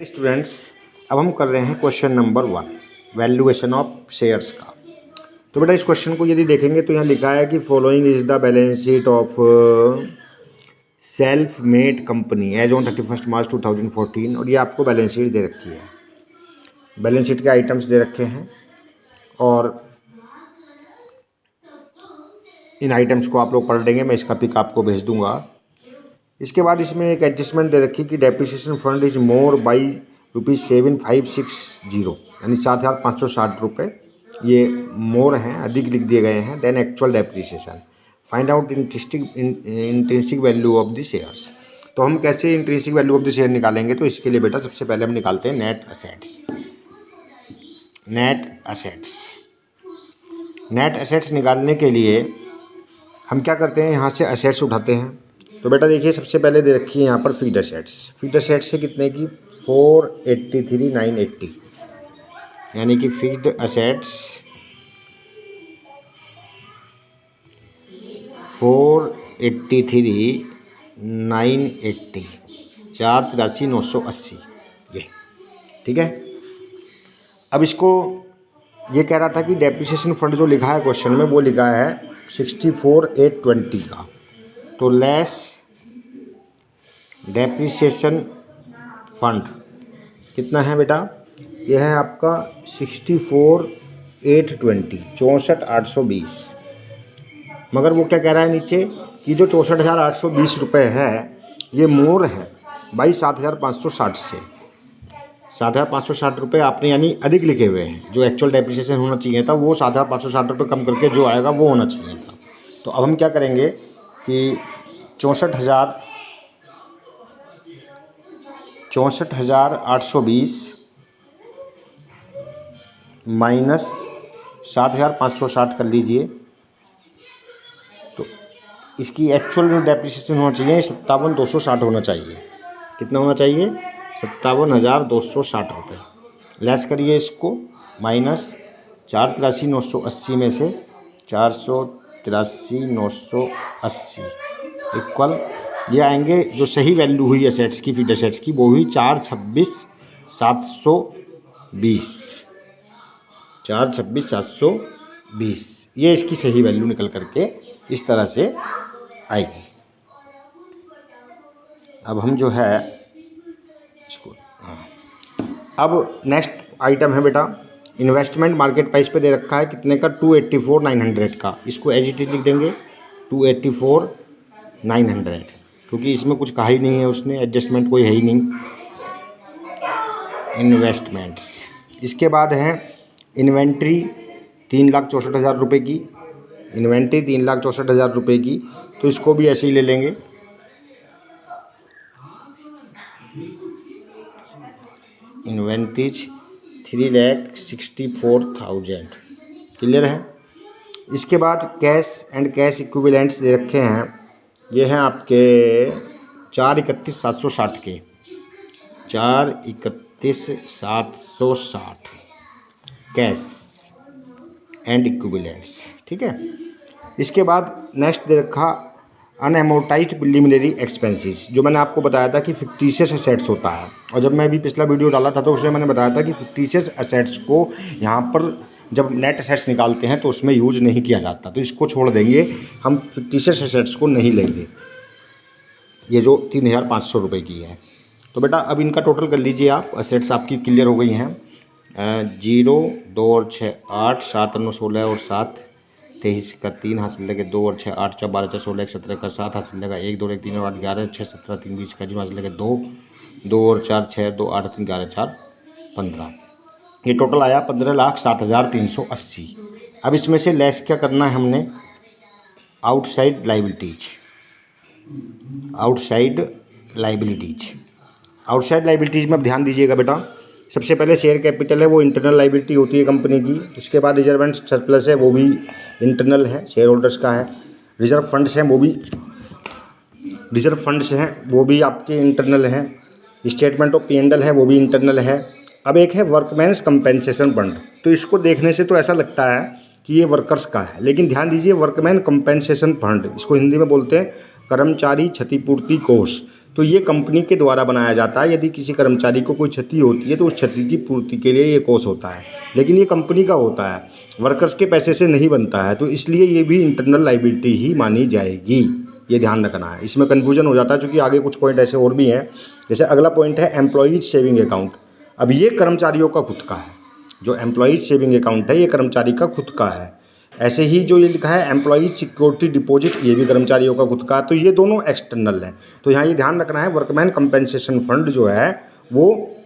Students, अब हम कर रहे हैं question number 1 valuation of shares का। तो बेटा इस क्वेश्चन को यदि देखेंगे तो यहाँ लिखा है कि following is the balance sheet of self made company as on 31 March 2014। और ये आपको बैलेंस शीट दे रखी है, बैलेंस शीट के आइटम्स दे रखे हैं और इन आइटम्स को आप लोग पढ़ लेंगे। मैं इसका पिक आपको भेज दूंगा। इसके बाद इसमें एक एडजस्टमेंट दे रखी कि depreciation fund is more by ₹7560, यानी 7,560 रुपये ये मोर हैं, अधिक लिख दिए गए हैं then actual depreciation. Find out intrinsic value of the shares. तो हम कैसे intrinsic value of the share निकालेंगे? तो इसके लिए बेटा सबसे पहले हम निकालते हैं नेट असेट्स। नेट असेट्स निकालने के लिए हम क्या करते हैं, यहाँ से असेट्स उठाते हैं। तो बेटा देखिए सबसे पहले दे रखी है यहाँ पर फीड असेट्स। फीड असेट्स है कितने की? 483,980, यानी कि फिक्स्ड असेट्स 483,980, 483,980 ये ठीक है। अब इसको ये कह रहा था कि डेप्रिसिएशन फंड जो लिखा है क्वेश्चन में वो लिखा है 64,820 का। तो लेस डेप्रिसिएशन फंड कितना है बेटा? यह है आपका 64,820, 64,820। मगर वो क्या कह रहा है नीचे कि जो 64,820 रुपये है ये मोर है भाई 7,560 से। 7,560 रुपये आपने यानी अधिक लिखे हुए हैं। जो एक्चुअल डेप्रिसिएशन होना चाहिए था वो 7,560 रुपये कम करके जो आएगा वो होना चाहिए था। तो अब हम क्या करेंगे कि 64,820 माइनस 7,560 कर लीजिए। तो इसकी एक्चुअल जो डेप्रिसिएशन होना चाहिए 57,260 होना चाहिए। कितना होना चाहिए? 57,260 रुपये। लेस करिए इसको, माइनस 483,980 में से 483,980 इक्वल ये आएंगे जो सही वैल्यू हुई एसेट्स की, फीड एसेट्स की, वो हुई 426,720, 426,720। ये इसकी सही वैल्यू निकल करके इस तरह से आएगी। अब हम जो है इसको अब नेक्स्ट आइटम है बेटा इन्वेस्टमेंट। मार्केट प्राइस पे दे रखा है कितने का? 284,900 का। इसको एज इट इज लिख देंगे 284,900, क्योंकि इसमें कुछ कहा ही नहीं है उसने, एडजस्टमेंट कोई है ही नहीं। इन्वेस्टमेंट्स। इसके बाद है इन्वेंट्री 3,64,000 रुपये की। इन्वेंट्री 3,64,000 रुपये की, तो इसको भी ऐसे ही ले लेंगे। इन्वेंट्रीज 3,64,000 क्लियर है। इसके बाद कैश एंड कैश इक्विवेलेंट्स दे रखे हैं। ये हैं आपके 431,760 के, 431,760 कैश एंड इक्विवेलेंट्स, ठीक है। इसके बाद नेक्स्ट दे रखा अनएमोर्टाइज्ड प्रिलिमिनरी एक्सपेंसेस। जो मैंने आपको बताया था कि फिक्टिशियस असेट्स होता है, और जब मैं भी पिछला वीडियो डाला था तो उसमें मैंने बताया था कि फिक्टिशियस असेट्स को यहाँ पर जब नेट असेट्स निकालते हैं तो उसमें यूज नहीं किया जाता, तो इसको छोड़ देंगे, हम फिक्टिशियस असेट्स को नहीं लेंगे। ये जो 3,500 रुपये की है। तो बेटा अब इनका टोटल कर लीजिए आप। असेट्स आपकी क्लियर हो गई हैं। 0, 2 और 6 8, 7 और 9 16 और 7 23 का 3 हासिल लगे 2 और 6 8 4 12 4 16 17 का 7 हासिल लगा 1 2 1 3 और 8 11 6 17 3 20 का 0 हासिल लगे 2 2 और 4 6 2 8 3 11 4 15। ये टोटल आया 15,07,380। अब इसमें से लेस क्या करना है हमने? Outside liabilities. आउटसाइड लाइबिलिटीज में अब ध्यान दीजिएगा बेटा। सबसे पहले शेयर कैपिटल है, वो इंटरनल लाइबिलिटी होती है कंपनी की। उसके बाद रिजर्व एंड सरप्लस है, वो भी इंटरनल है, शेयर होल्डर्स का है। रिजर्व फंड्स हैं, वो भी आपके इंटरनल हैं। स्टेटमेंट ऑफ P&L है, वो भी इंटरनल है। अब एक है वर्कमैन्स कंपेंसेशन फंड। तो इसको देखने से तो ऐसा लगता है कि ये वर्कर्स का है, लेकिन ध्यान दीजिए वर्कमैन कंपेंसेशन फंड, इसको हिंदी में बोलते हैं कर्मचारी क्षतिपूर्ति कोष। तो ये कंपनी के द्वारा बनाया जाता है। यदि किसी कर्मचारी को कोई क्षति होती है तो उस क्षति की पूर्ति के लिए ये कोष होता है, लेकिन ये कंपनी का होता है, वर्कर्स के पैसे से नहीं बनता है, तो इसलिए ये भी इंटरनल लायबिलिटी ही मानी जाएगी। ये ध्यान रखना है, इसमें कन्फ्यूजन हो जाता है क्योंकि आगे कुछ पॉइंट ऐसे और भी हैं। जैसे अगला पॉइंट है एम्प्लॉयज़ सेविंग अकाउंट। अब ये कर्मचारियों का खुद का है, जो एम्प्लॉयज़ सेविंग अकाउंट है ये कर्मचारी का खुद का है। ऐसे ही जो ये लिखा है एम्प्लॉयज़ सिक्योरिटी डिपॉजिट, ये भी कर्मचारियों का खुद का, तो ये दोनों एक्सटर्नल हैं। तो यहाँ ये ध्यान रखना है वर्कमैन कंपेंसेशन फंड जो है वो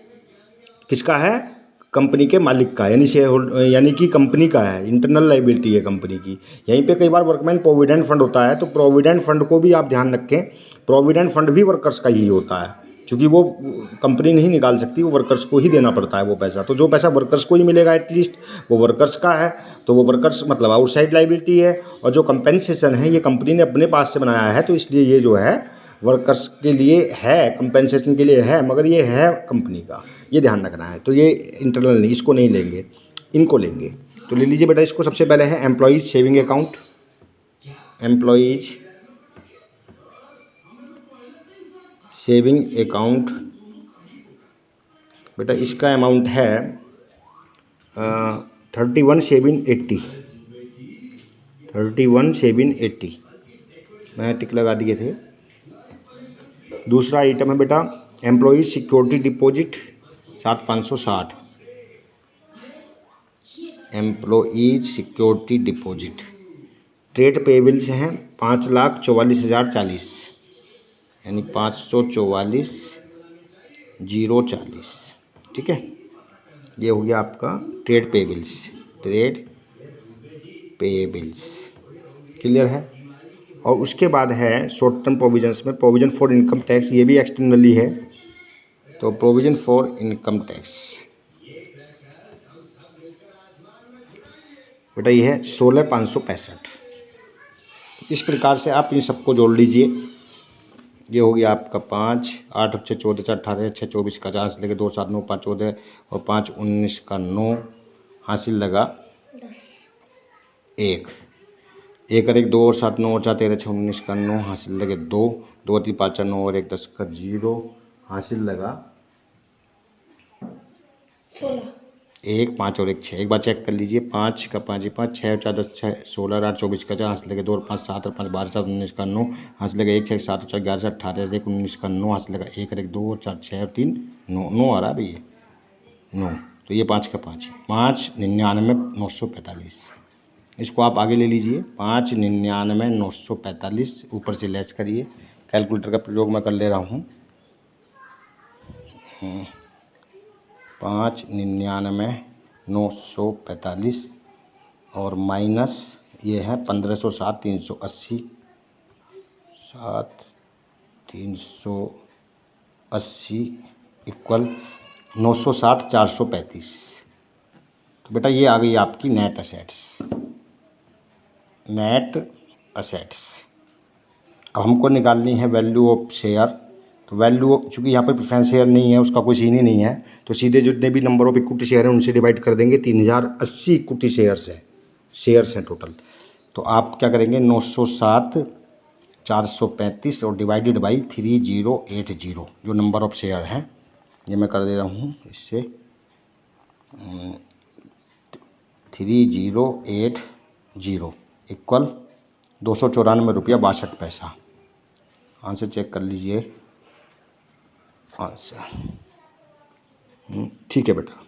किसका है, कंपनी के मालिक का, यानी शेयर होल्डर, यानी कि कंपनी का है, इंटरनल लायबिलिटी है कंपनी की। यहीं पे कई बार वर्कमैन प्रोविडेंट फंड होता है, तो प्रोविडेंट फंड को भी आप ध्यान रखें, प्रोविडेंट फंड भी वर्कर्स का ही होता है, क्योंकि वो कंपनी नहीं निकाल सकती, वो वर्कर्स को ही देना पड़ता है वो पैसा। तो जो पैसा वर्कर्स को ही मिलेगा एटलीस्ट, वो वर्कर्स का है, तो वो वर्कर्स मतलब आउटसाइड लायबिलिटी है। और जो कंपेंसेशन है ये कंपनी ने अपने पास से बनाया है, तो इसलिए ये जो है वर्कर्स के लिए है, कंपेंसेशन के लिए है, मगर ये है कंपनी का, ये ध्यान रखना है। तो ये इंटरनल नहीं, इसको नहीं लेंगे, इनको लेंगे। तो ले लीजिए बेटा इसको। सबसे पहले है employees saving account. Employees saving account बेटा इसका अमाउंट है 31,780, 31,780 मैंने टिक लगा दिए थे। दूसरा आइटम है बेटा employees security deposit 7,560, employees security deposit. Trade payables हैं 5,44,040, यानी 544,040, ठीक है। ये हो गया आपका trade payables, trade payables, clear है। और उसके बाद है शॉर्ट टर्म प्रोविजंस में प्रोविजन फॉर इनकम टैक्स, ये भी एक्सटर्नली है। तो प्रोविजन फॉर इनकम टैक्स बेटा ये है 16,565। इस प्रकार से आप इन सबको जोड़ लीजिए। ये हो गया आपका 5, 8 6 14 18 6 24 का 50 लेके 2 7 9 5 14 और 5 19 का 9 हासिल लगा 1 1 और 1 2 और 7 9 और 4 13 6 19 का 9 हासिल लगे 2 2 3 5 4 9 और 1 10 का 0 हासिल लगा 1 5 और 1 6। एक बार चेक कर लीजिए, 5 का 5 5 6 और 4 10 6 16 8 24 का 4 हासिल लगे 2 और 5 7 और 5 12 7 19 का 9 हासिल लगे 1 6 7 और 4 11 18 1 19 का 9 हासिल लगा 1 और 1 2 और 4 6 और 3 9 9 आ रहा है भैया 9। तो ये 5 का 5 5 99 945, इसको आप आगे ले लीजिए। 5 99 945 ऊपर से लेस करिए, कैलकुलेटर का प्रयोग मैं कर ले रहा हूँ। 5 99 945 और माइनस ये है 1507 380 380 इक्वल 960 435। तो बेटा ये आ गई आपकी नेट असेट्स, नेट असेट्स। अब हमको निकालनी है वैल्यू ऑफ शेयर। तो वैल्यू चूँकि यहाँ पर प्रेफरेंस शेयर नहीं है, उसका कोई सीन ही नहीं है, तो सीधे जितने भी नंबर ऑफ इक्विटी शेयर हैं उनसे डिवाइड कर देंगे। 3080 इक्विटी शेयर्स हैं टोटल। तो आप क्या करेंगे 960 435 और डिवाइडेड बाई 3080 जो नंबर ऑफ शेयर हैं, ये मैं कर दे रहा हूँ इससे 3080 इक्वल 294 रुपया 62 पैसा। आंसर चेक कर लीजिए आंसर, ठीक है बेटा।